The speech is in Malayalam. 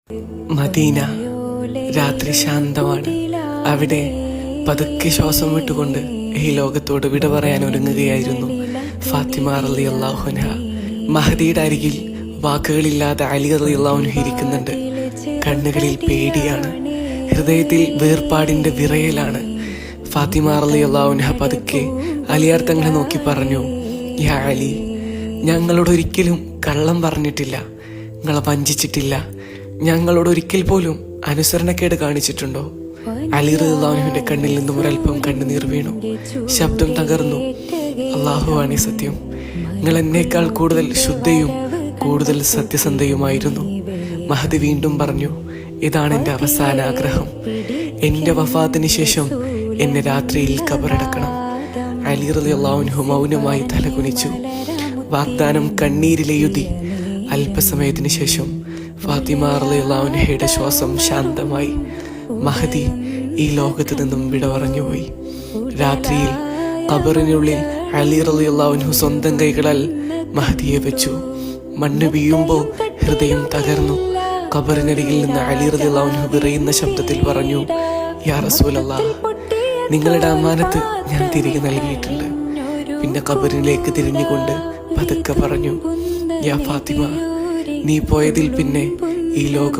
മദീന രാത്രി ശാന്തമാണ്. അവിടെ പതുക്കെ ശ്വാസം വിട്ടുകൊണ്ട് ഈ ലോകത്തോട് വിട പറയാൻ ഒരുങ്ങുകയായിരുന്നു ഫാത്തിമ റളിയല്ലാഹു അൻഹ. മഹദിയുടെ അരികിൽ വാക്കുകളില്ലാതെ അലി റളിയല്ലാഹു അൻഹു ഇരിക്കുന്നുണ്ട്. കണ്ണുകളിൽ പേടിയാണ്, ഹൃദയത്തിൽ വേർപാടിന്റെ വിറയലാണ്. ഫാത്തിമ റളിയല്ലാഹു അൻഹ പതുക്കെ അലിയാർ തങ്ങളെ നോക്കി പറഞ്ഞു, യാ അലി, ഞങ്ങളോട് ഒരിക്കലും കള്ളം പറഞ്ഞിട്ടില്ല, നിങ്ങളെ വഞ്ചിച്ചിട്ടില്ല, ഞങ്ങളോട് ഒരിക്കൽ പോലും അനുസരണക്കേട് കാണിച്ചിട്ടുണ്ടോ? അലി റളിയല്ലാഹു അൻഹുവിന്റെ കണ്ണിൽ നിന്നും ഒരൽപ്പം കണ്ണുനീർ വീണു. ശബ്ദം തകർന്നു. അല്ലാഹുവാണേ സത്യം, നിങ്ങൾ എന്നേക്കാൾ കൂടുതൽ ശുദ്ധയും കൂടുതൽ സത്യസന്ധയുമായിരുന്നു. മഹദി വീണ്ടും പറഞ്ഞു, ഇതാണ് എൻ്റെ അവസാന ആഗ്രഹം. എൻ്റെ വഫാത്തിന് ശേഷം എന്നെ രാത്രിയിൽ ഖബറടക്കണം. അലി റളിയല്ലാഹു അൻഹു മൗനമായി തലകുനിച്ചു. വാഗ്ദാനം കണ്ണീരിലെഴുതി. അല്പസമയത്തിന് ശേഷം ഫാത്തിമ റളിയല്ലാഹു അൻഹയുടെ ശ്വാസം ശാന്തമായി. മഹദി ഈ ലോകത്ത് നിന്നും വിട പറഞ്ഞുപോയി. രാത്രിയിൽ ഖബറിനുള്ളിൽ അലി റളിയല്ലാഹു അൻഹു സ്വന്തം കൈകളാൽ മഹദിയെ വെച്ചു. മണ്ണ് വീഴുമ്പോൾ ഹൃദയം തകർന്നു. ഖബറിനരികിൽ നിന്ന് അലി റളിയല്ലാഹു അൻഹു വിറയുന്ന ശബ്ദത്തിൽ പറഞ്ഞു, യാ റസൂലല്ലാഹ്, നിങ്ങളുടെ അമാനത്ത് ഞാൻ തിരികെ നൽകിയിട്ടുണ്ട്. പിന്നെ ഖബറിലേക്ക് തിരിഞ്ഞുകൊണ്ട് പതുക്കെ പറഞ്ഞു, യാ ഫാത്തിമ, നീ പോയതിൽ പിന്നെ ഈ ലോകം